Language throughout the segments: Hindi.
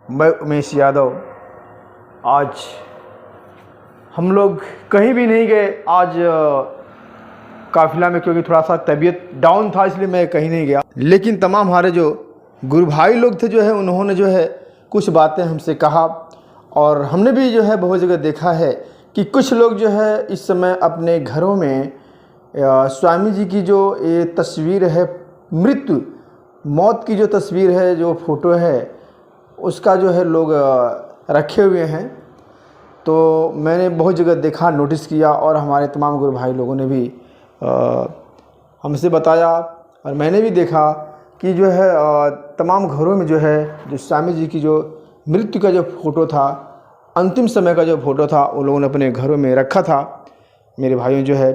मैं उमेश यादव। आज हम लोग कहीं भी नहीं गए आज काफिला में, क्योंकि थोड़ा सा तबीयत डाउन था इसलिए मैं कहीं नहीं गया। लेकिन तमाम हमारे जो गुरु भाई लोग थे जो है उन्होंने जो है कुछ बातें हमसे कहा, और हमने भी जो है बहुत जगह देखा है कि कुछ लोग जो है इस समय अपने घरों में स्वामी जी की जो ये तस्वीर है, मृत्यु मौत की जो तस्वीर है, जो फ़ोटो है, उसका जो है लोग रखे हुए हैं। तो मैंने बहुत जगह देखा, नोटिस किया, और हमारे तमाम गुरु भाई लोगों ने भी हमसे बताया, और मैंने भी देखा कि जो है तमाम घरों में जो है जो स्वामी जी की जो मृत्यु का जो फ़ोटो था, अंतिम समय का जो फ़ोटो था, उन लोगों ने अपने घरों में रखा था। मेरे भाइयों जो है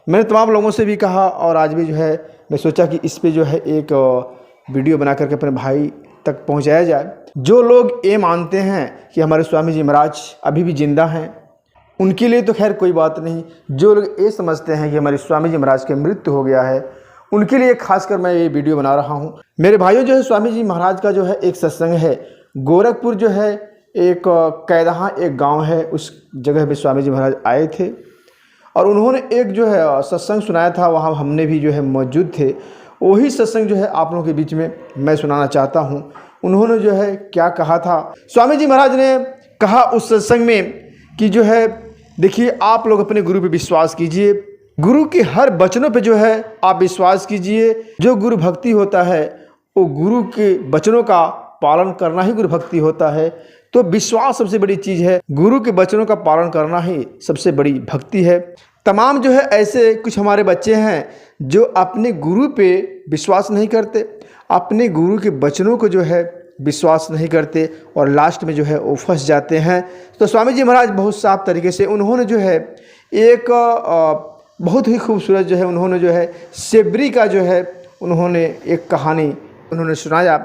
मैंने तमाम लोगों से भी कहा, और आज भी जो है मैं सोचा कि इस पे जो है एक वीडियो बना करके अपने भाई तक पहुंचाया जाए। जो लोग ये मानते हैं कि हमारे स्वामी जी महाराज अभी भी जिंदा हैं, उनके लिए तो खैर कोई बात नहीं। जो लोग ये समझते हैं कि हमारे स्वामी जी महाराज की मृत्यु हो गया है, उनके लिए खासकर मैं ये वीडियो बना रहा हूँ। मेरे भाइयों जो है स्वामी जी महाराज का जो है एक सत्संग है, गोरखपुर जो है एक कैदहा एक गाँव है, उस जगह पर स्वामी जी महाराज आए थे और उन्होंने एक जो है सत्संग सुनाया था। वहाँ हमने भी जो है मौजूद थे। वही सत्संग जो है आप लोगों के बीच में मैं सुनाना चाहता हूँ। उन्होंने जो है क्या कहा था, स्वामी जी महाराज ने कहा उस सत्संग में कि जो है देखिए, आप लोग अपने गुरु पे विश्वास कीजिए, गुरु के हर वचनों पे जो है आप विश्वास कीजिए। जो गुरु भक्ति होता है वो गुरु के वचनों का पालन करना ही गुरु भक्ति होता है। तो विश्वास सबसे बड़ी चीज़ है, गुरु के वचनों का पालन करना ही सबसे बड़ी भक्ति है। तमाम जो है ऐसे कुछ हमारे बच्चे हैं जो अपने गुरु पे विश्वास नहीं करते, अपने गुरु के वचनों को जो है विश्वास नहीं करते, और लास्ट में जो है वो फंस जाते हैं। तो स्वामी जी महाराज बहुत साफ तरीके से उन्होंने जो है एक बहुत ही खूबसूरत जो है उन्होंने जो है सेबरी का जो है उन्होंने एक कहानी उन्होंने सुनाया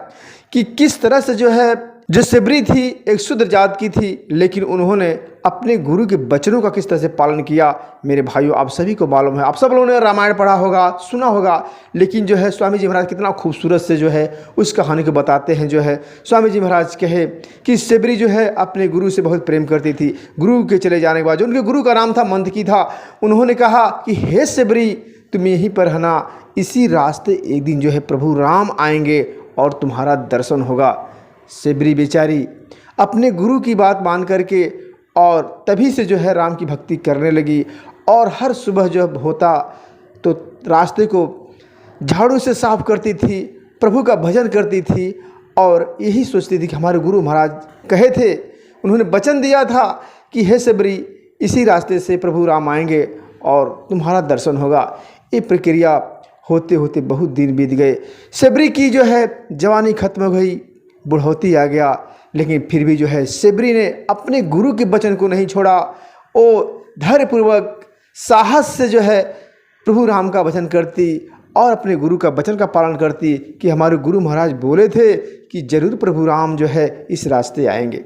कि किस तरह से जो है जो सेबरी थी एक शुद्ध जात की थी, लेकिन उन्होंने अपने गुरु के वचनों का किस तरह से पालन किया। मेरे भाइयों, आप सभी को मालूम है, आप सब लोगों ने रामायण पढ़ा होगा, सुना होगा, लेकिन जो है स्वामी जी महाराज कितना खूबसूरत से जो है उस कहानी को बताते हैं। जो है स्वामी जी महाराज कहे कि सेबरी जो है अपने गुरु से बहुत प्रेम करती थी। गुरु के चले जाने के बाद जो उनके गुरु का नाम था मंदकी था, उन्होंने कहा कि हे सेबरी, तुम यहीं पर रहना, इसी रास्ते एक दिन जो है प्रभु राम आएंगे और तुम्हारा दर्शन होगा। सेबरी बेचारी अपने गुरु की बात मान करके और तभी से जो है राम की भक्ति करने लगी, और हर सुबह जब होता तो रास्ते को झाड़ू से साफ करती थी, प्रभु का भजन करती थी, और यही सोचती थी कि हमारे गुरु महाराज कहे थे, उन्होंने वचन दिया था कि हे सेबरी, इसी रास्ते से प्रभु राम आएंगे और तुम्हारा दर्शन होगा। ये प्रक्रिया होते होते बहुत दिन बीत गए। सेबरी की जो है जवानी खत्म हो गई, बुढ़ौती आ गया, लेकिन फिर भी जो है सेबरी ने अपने गुरु के वचन को नहीं छोड़ा। वो धैर्यपूर्वक साहस से जो है प्रभु राम का भजन करती और अपने गुरु का वचन का पालन करती कि हमारे गुरु महाराज बोले थे कि जरूर प्रभु राम जो है इस रास्ते आएंगे।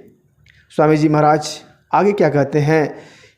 स्वामी जी महाराज आगे क्या कहते हैं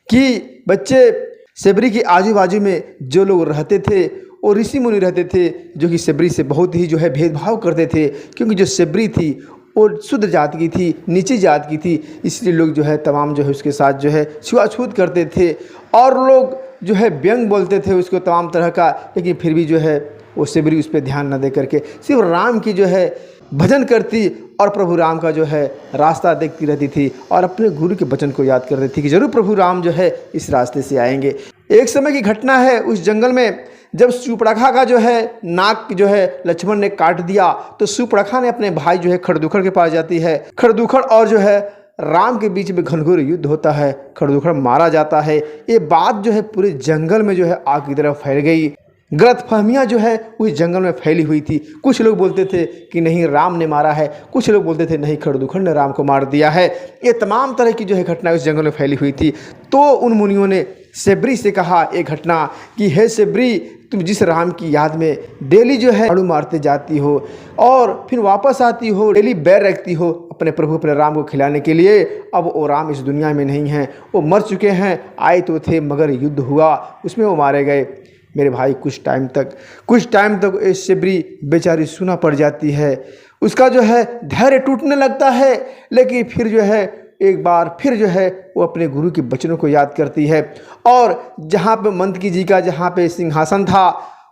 कि बच्चे, सेबरी के आजू बाजू में जो लोग रहते थे और ऋषि मुनि रहते थे, जो कि सेबरी से बहुत ही जो है भेदभाव करते थे, क्योंकि जो सेबरी थी वो शुद्ध जात की थी, नीची जात की थी, इसलिए लोग जो है तमाम जो है उसके साथ जो है छुआछूत करते थे, और लोग जो है व्यंग बोलते थे उसको तमाम तरह का। लेकिन फिर भी जो है वो सेबरी उस पर ध्यान न दे करके सिर्फ राम की जो है भजन करती और प्रभु राम का जो है रास्ता देखती रहती थी, और अपने गुरु के वचन को याद करती थी कि जरूर प्रभु राम जो है इस रास्ते से आएंगे। एक समय की घटना है, उस जंगल में जब सूर्पणखा का जो है नाक जो है लक्ष्मण ने काट दिया, तो सूर्पणखा ने अपने भाई जो है खरदूखड़ के पास जाती है। खरदूखड़ और जो है राम के बीच में घनघोर युद्ध होता है, खरदूखड़ मारा जाता है। ये बात जो है पूरे जंगल में जो है आग की तरह फैल गई। गलतफहमियाँ जो है उस जंगल में फैली हुई थी। कुछ लोग बोलते थे कि नहीं राम ने मारा है, कुछ लोग बोलते थे नहीं खरदूखड़ ने राम को मार दिया है। ये तमाम तरह की जो है घटना उस जंगल में फैली हुई थी। तो उन मुनियों ने सेबरी से कहा एक घटना कि हे सेबरी, तुम जिस राम की याद में डेली जो है झाड़ू मारते जाती हो और फिर वापस आती हो, डेली बैर रखती हो अपने प्रभु अपने राम को खिलाने के लिए, अब वो राम इस दुनिया में नहीं हैं, वो मर चुके हैं। आए तो थे मगर युद्ध हुआ, उसमें वो मारे गए। मेरे भाई कुछ टाइम तक सेबरी बेचारी सुना पड़ जाती है। उसका जो है धैर्य टूटने लगता है, लेकिन फिर जो है एक बार फिर जो है वो अपने गुरु के वचनों को याद करती है और जहाँ पे मंदकी जी का जहाँ पे सिंहासन था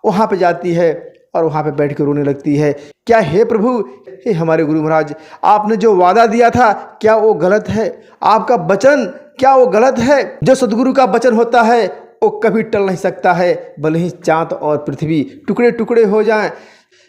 वहाँ पे जाती है और वहाँ पे बैठ कर रोने लगती है। क्या हे प्रभु, हे हमारे गुरु महाराज, आपने जो वादा दिया था क्या वो गलत है? आपका वचन क्या वो गलत है? जो सदगुरु का वचन होता है वो कभी टल नहीं सकता है, भले ही चाँद और पृथ्वी टुकड़े टुकड़े हो जाएं,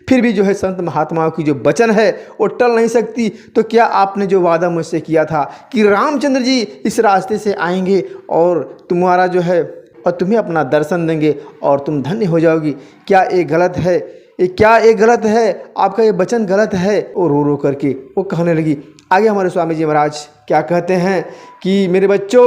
फिर भी जो है संत महात्माओं की जो वचन है वो टल नहीं सकती। तो क्या आपने जो वादा मुझसे किया था कि रामचंद्र जी इस रास्ते से आएंगे और तुम्हारा जो है और तुम्हें अपना दर्शन देंगे और तुम धन्य हो जाओगी, क्या ये गलत है? क्या ये गलत है? आपका ये वचन गलत है? वो रो रो करके वो कहने लगी। आगे हमारे स्वामी जी महाराज क्या कहते हैं कि मेरे बच्चों,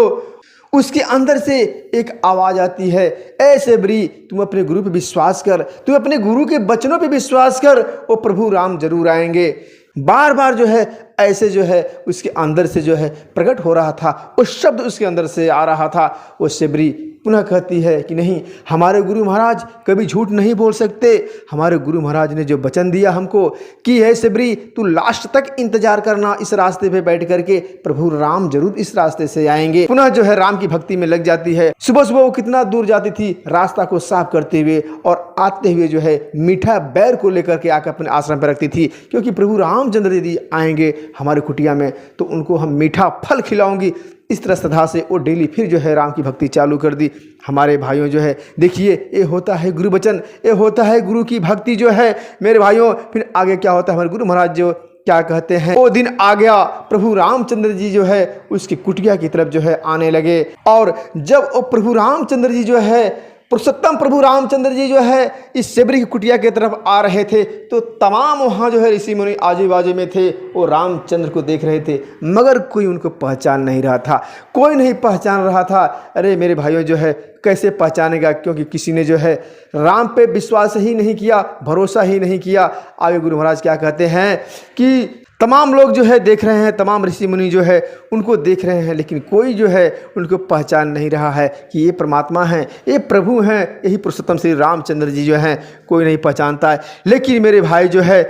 उसके अंदर से एक आवाज़ आती है, ऐ सेबरी, तुम अपने गुरु पे विश्वास कर, तुम अपने गुरु के वचनों पे विश्वास कर, वो प्रभु राम जरूर आएंगे। बार बार जो है ऐसे जो है उसके अंदर से जो है प्रकट हो रहा था, वो शब्द उसके अंदर से आ रहा था। वो सेबरी पुनः कहती है कि नहीं, हमारे गुरु महाराज कभी झूठ नहीं बोल सकते। हमारे गुरु महाराज ने जो वचन दिया हमको कि है सेबरी, तू लास्ट तक इंतजार करना इस रास्ते पे बैठ करके, प्रभु राम जरूर इस रास्ते से आएंगे। पुनः जो है राम की भक्ति में लग जाती है। सुबह सुबह वो कितना दूर जाती थी रास्ता को साफ करते हुए और आते हुए जो है मीठा बैर को लेकर के आकर अपने आश्रम पर रखती थी, क्योंकि प्रभु रामचंद्र यदि आएंगे हमारे कुटिया में तो उनको हम मीठा फल खिलाऊंगी। इस तरह श्रद्धा से वो डेली फिर जो है राम की भक्ति चालू कर दी। हमारे भाइयों जो है देखिए, ये होता है गुरु वचन, ये होता है गुरु की भक्ति जो है मेरे भाइयों। फिर आगे क्या होता है, हमारे गुरु महाराज जो क्या कहते हैं, वो दिन आ गया, प्रभु रामचंद्र जी जो है उसकी कुटिया की तरफ जो है आने लगे। और जब वो प्रभु रामचंद्र जी जो है, पुरुषोत्तम प्रभु रामचंद्र जी जो है इस सेबरी की कुटिया की तरफ आ रहे थे, तो तमाम वहाँ जो है ऋषि मुनि आजू बाजू में थे, वो रामचंद्र को देख रहे थे, मगर कोई उनको पहचान नहीं रहा था, कोई नहीं पहचान रहा था। अरे मेरे भाइयों जो है कैसे पहचानेगा, क्योंकि किसी ने जो है राम पे विश्वास ही नहीं किया, भरोसा ही नहीं किया। आगे गुरु महाराज क्या कहते हैं कि तमाम लोग जो है देख रहे हैं, तमाम ऋषि मुनि जो है उनको देख रहे हैं, लेकिन कोई जो है उनको पहचान नहीं रहा है कि ये परमात्मा हैं, ये प्रभु हैं, यही पुरुषोत्तम श्री रामचंद्र जी जो हैं, कोई नहीं पहचानता है। लेकिन मेरे भाई जो है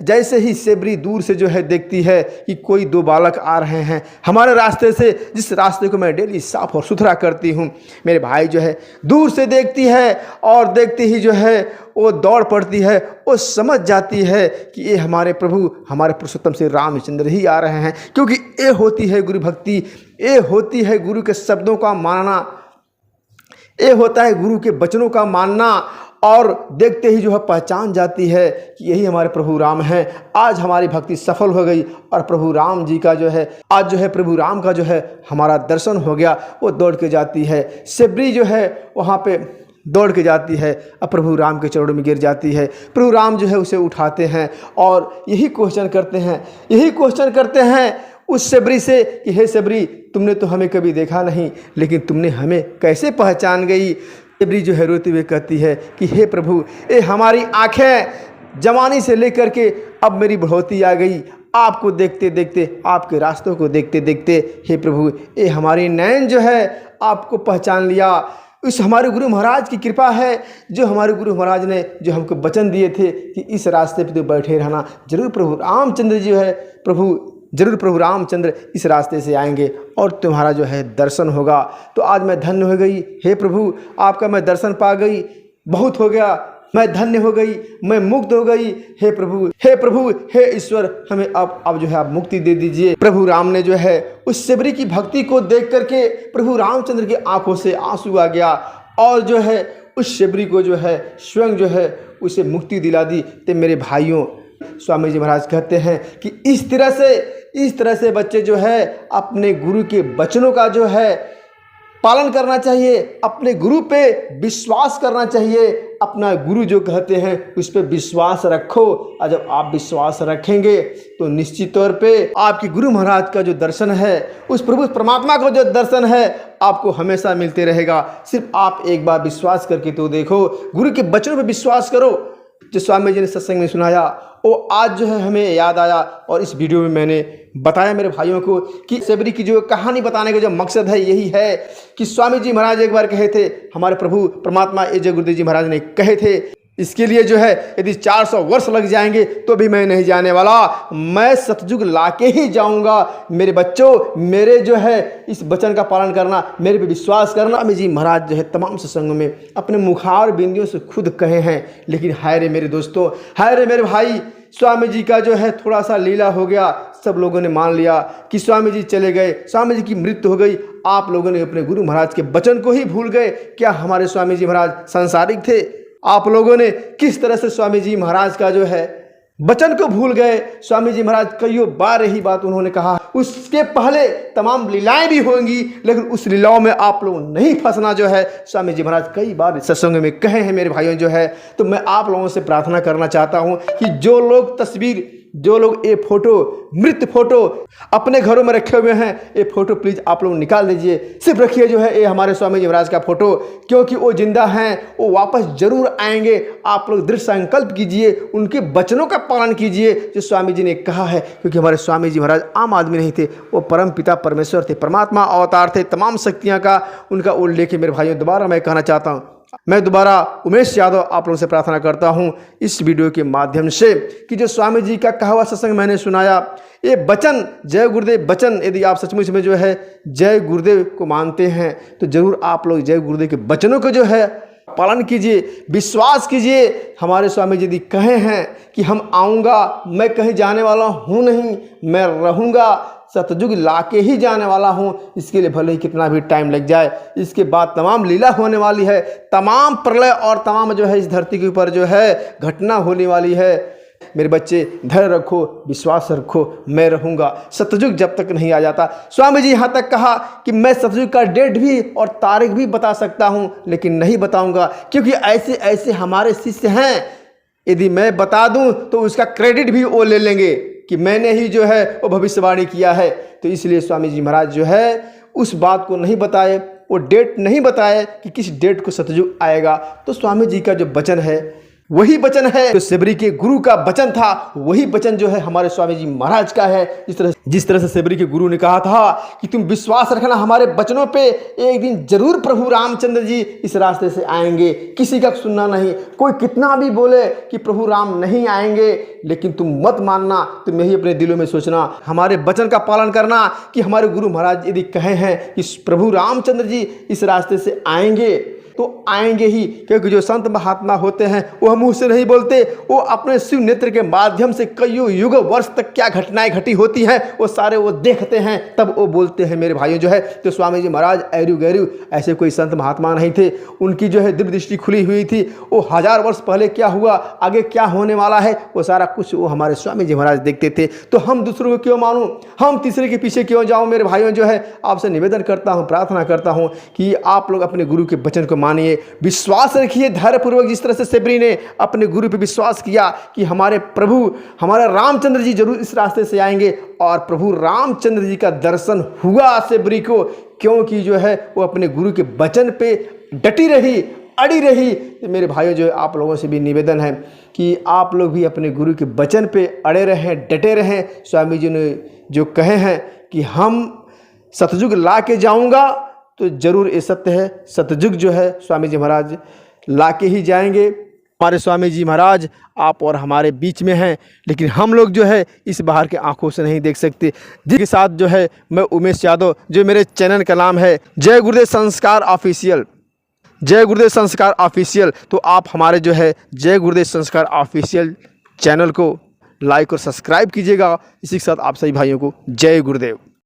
जैसे ही सेबरी दूर से जो है देखती है कि कोई दो बालक आ रहे हैं हमारे रास्ते से, जिस रास्ते को मैं डेली साफ और सुथरा करती हूँ, मेरे भाई जो है दूर से देखती है और देखते ही जो है वो दौड़ पड़ती है, वो समझ जाती है कि ये हमारे प्रभु, हमारे पुरुषोत्तम श्री रामचंद्र ही आ रहे हैं। क्योंकि ये होती है गुरु भक्ति, ये होती है गुरु के शब्दों का मानना, ये होता है गुरु के वचनों का मानना। और देखते ही जो है पहचान जाती है कि यही हमारे प्रभु राम हैं। आज हमारी भक्ति सफल हो गई और प्रभु राम जी का जो है आज जो है प्रभु राम का जो है हमारा दर्शन हो गया। वो दौड़ के जाती है, सेबरी जो है वहाँ पे दौड़ के जाती है, अब प्रभु राम के चरणों में गिर जाती है। प्रभु राम जो है उसे उठाते हैं और यही क्वेश्चन करते हैं उस सेबरी से कि हे सेबरी, तुमने तो हमें कभी देखा नहीं, लेकिन तुमने हमें कैसे पहचान गई? सेबरी जो है रोते हुए कहती है कि हे प्रभु, ये हमारी आँखें जवानी से लेकर के अब मेरी बढ़ोतरी आ गई, आपको देखते देखते, आपके रास्तों को देखते देखते, हे प्रभु, ये हमारे नयन जो है आपको पहचान लिया। इस हमारे गुरु महाराज की कृपा है, जो हमारे गुरु महाराज ने जो हमको वचन दिए थे कि इस रास्ते पे तो बैठे रहना, जरूर प्रभु रामचंद्र जी है, जरूर प्रभु रामचंद्र इस रास्ते से आएंगे और तुम्हारा जो है दर्शन होगा। तो आज मैं धन्य हो गई, हे प्रभु, आपका मैं दर्शन पा गई, बहुत हो गया, मैं धन्य हो गई, मैं मुक्त हो गई। हे प्रभु, हे ईश्वर, हमें अब जो है आप मुक्ति दे दीजिए। प्रभु राम ने जो है उस सेबरी की भक्ति को देख करके प्रभु रामचंद्र की आंखों से आंसू आ गया और जो है उस सेबरी को जो है स्वयं जो है उसे मुक्ति दिला दी। तो मेरे भाइयों, स्वामी जी महाराज कहते हैं कि इस तरह से बच्चे जो है अपने गुरु के वचनों का जो है पालन करना चाहिए, अपने गुरु पे विश्वास करना चाहिए। अपना गुरु जो कहते हैं उस पर विश्वास रखो, और जब आप विश्वास रखेंगे तो निश्चित तौर पे आपके गुरु महाराज का जो दर्शन है, उस प्रभु परमात्मा का जो दर्शन है, आपको हमेशा मिलते रहेगा। सिर्फ आप एक बार विश्वास करके तो देखो, गुरु के वचनों पर विश्वास करो। जो स्वामी जी ने सत्संग में सुनाया वो आज जो है हमें याद आया और इस वीडियो में मैंने बताया मेरे भाइयों को कि सेबरी की जो कहानी बताने का जो मकसद है यही है कि स्वामी जी महाराज एक बार कहे थे, हमारे प्रभु परमात्मा ए जय गुरुदेव जी महाराज ने कहे थे इसके लिए जो है यदि 400 वर्ष लग जाएंगे तो भी मैं नहीं जाने वाला, मैं सतयुग लाके ही जाऊंगा। मेरे बच्चों, मेरे जो है इस वचन का पालन करना, मेरे पे विश्वास करना। स्वामी जी महाराज जो है तमाम सत्संगों में अपने मुखार बिंदियों से खुद कहे हैं, लेकिन हाय रे मेरे दोस्तों, हाय रे मेरे भाई, स्वामी जी का जो है थोड़ा सा लीला हो गया, सब लोगों ने मान लिया कि स्वामी जी चले गए, स्वामी जी की मृत्यु हो गई। आप लोगों ने अपने गुरु महाराज के वचन को ही भूल गए। क्या हमारे स्वामी जी महाराज सांसारिक थे? आप लोगों ने किस तरह से स्वामी जी महाराज का जो है वचन को भूल गए। स्वामी जी महाराज कईयों बार यही बात उन्होंने कहा। उसके पहले तमाम लीलाएं भी होंगी, लेकिन उस लीलाओं में आप लोग नहीं फंसना जो है स्वामी जी महाराज कई बार सत्संग में कहे हैं मेरे भाइयों जो है। तो मैं आप लोगों से प्रार्थना करना चाहता हूं कि जो लोग तस्वीर, जो लोग ये फोटो, मृत फोटो अपने घरों में रखे हुए हैं, ये फोटो प्लीज आप लोग निकाल दीजिए। सिर्फ रखिए जो है ये हमारे स्वामी जी महाराज का फोटो, क्योंकि वो जिंदा हैं, वो वापस जरूर आएंगे। आप लोग दृढ़ संकल्प कीजिए, उनके वचनों का पालन कीजिए जो स्वामी जी ने कहा है, क्योंकि हमारे स्वामी जी महाराज आम आदमी नहीं थे, वो परम पिता परमेश्वर थे, परमात्मा अवतार थे। तमाम शक्तियाँ का उनका उल्लेख है। मेरे भाइयों, दोबारा मैं कहना चाहता हूँ, मैं दोबारा उमेश यादव आप लोगों से प्रार्थना करता हूं इस वीडियो के माध्यम से कि जो स्वामी जी का कहा हुआ सत्संग मैंने सुनाया, ये वचन जय गुरुदेव वचन, यदि आप सचमुच में जो है जय गुरुदेव को मानते हैं तो जरूर आप लोग जय गुरुदेव के वचनों को जो है पालन कीजिए, विश्वास कीजिए। हमारे स्वामी जी कहे हैं कि हम आऊँगा, मैं कहीं जाने वाला हूँ नहीं, मैं रहूँगा, सतयुग लाके ही जाने वाला हूँ। इसके लिए भले ही कितना भी टाइम लग जाए, इसके बाद तमाम लीला होने वाली है, तमाम प्रलय और तमाम जो है इस धरती के ऊपर जो है घटना होने वाली है। मेरे बच्चे, धैर्य रखो, विश्वास रखो, मैं रहूँगा। सतयुग जब तक नहीं आ जाता, स्वामी जी यहाँ तक कहा कि मैं सतयुग का डेट भी और तारीख भी बता सकता हूँ, लेकिन नहीं बताऊँगा, क्योंकि ऐसे ऐसे हमारे शिष्य हैं, यदि मैं बता दूँ तो उसका क्रेडिट भी वो ले लेंगे कि मैंने ही जो है वो भविष्यवाणी किया है। तो इसलिए स्वामी जी महाराज जो है उस बात को नहीं बताए, वो डेट नहीं बताए कि किस डेट को सतयुग आएगा। तो स्वामी जी का जो वचन है वही वचन है जो सेबरी के गुरु का वचन था, वही वचन जो है हमारे स्वामी जी महाराज का है। जिस तरह से सेबरी के गुरु ने कहा था कि तुम विश्वास रखना हमारे वचनों पे, एक दिन जरूर प्रभु रामचंद्र जी इस रास्ते से आएंगे, किसी का सुनना नहीं। कोई कितना भी बोले कि प्रभु राम नहीं आएंगे, लेकिन तुम मत मानना, तुम यही अपने दिलों में सोचना, हमारे वचन का पालन करना कि हमारे गुरु महाराज यदि कहे हैं कि प्रभु रामचंद्र जी इस रास्ते से आएंगे तो आएंगे ही। क्योंकि जो संत महात्मा होते हैं वो मुंह से नहीं बोलते, वो अपने शिव नेत्र के माध्यम से कईयों युग वर्ष तक क्या घटनाएं घटी होती हैं वो सारे वो देखते हैं, तब वो बोलते हैं मेरे भाइयों जो है। तो स्वामी जी महाराज ऐरू गैरू ऐसे कोई संत महात्मा नहीं थे, उनकी जो है दिव्य दृष्टि खुली हुई थी। वो 1000 वर्ष पहले क्या हुआ, आगे क्या होने वाला है, वो सारा कुछ वो हमारे स्वामी जी महाराज देखते थे। तो हम दूसरों को क्यों मानूं, हम तीसरे के पीछे क्यों जाऊं? मेरे भाइयों जो है आपसे निवेदन करता हूं, प्रार्थना करता हूं कि आप लोग अपने गुरु के वचन को मानिए, विश्वास रखिए धैर्यपूर्वक। जिस तरह से सेबरी ने अपने गुरु पे विश्वास किया कि हमारे प्रभु, हमारे रामचंद्र जी जरूर इस रास्ते से आएंगे, और प्रभु रामचंद्र जी का दर्शन हुआ सेबरी को, क्योंकि जो है वो अपने गुरु के वचन पे डटी रही, अड़ी रही। तो मेरे भाइयों जो है आप लोगों से भी निवेदन है कि आप लोग भी अपने गुरु के वचन पे अड़े रहें, डटे रहें। स्वामी जी ने जो कहे हैं कि हम सतयुग ला के जाऊँगा, तो जरूर ये सत्य है। सतयुग जो है स्वामी जी महाराज लाके ही जाएंगे। हमारे स्वामी जी महाराज आप और हमारे बीच में हैं, लेकिन हम लोग जो है इस बाहर के आंखों से नहीं देख सकते। जिसके साथ जो है मैं उमेश यादव, जो मेरे चैनल का नाम है जय गुरुदेव संस्कार ऑफिशियल, जय गुरुदेव संस्कार ऑफिशियल। तो आप हमारे जो है जय गुरुदेव संस्कार ऑफिशियल चैनल को लाइक और सब्सक्राइब कीजिएगा। इसी के साथ आप सभी भाइयों को जय गुरुदेव।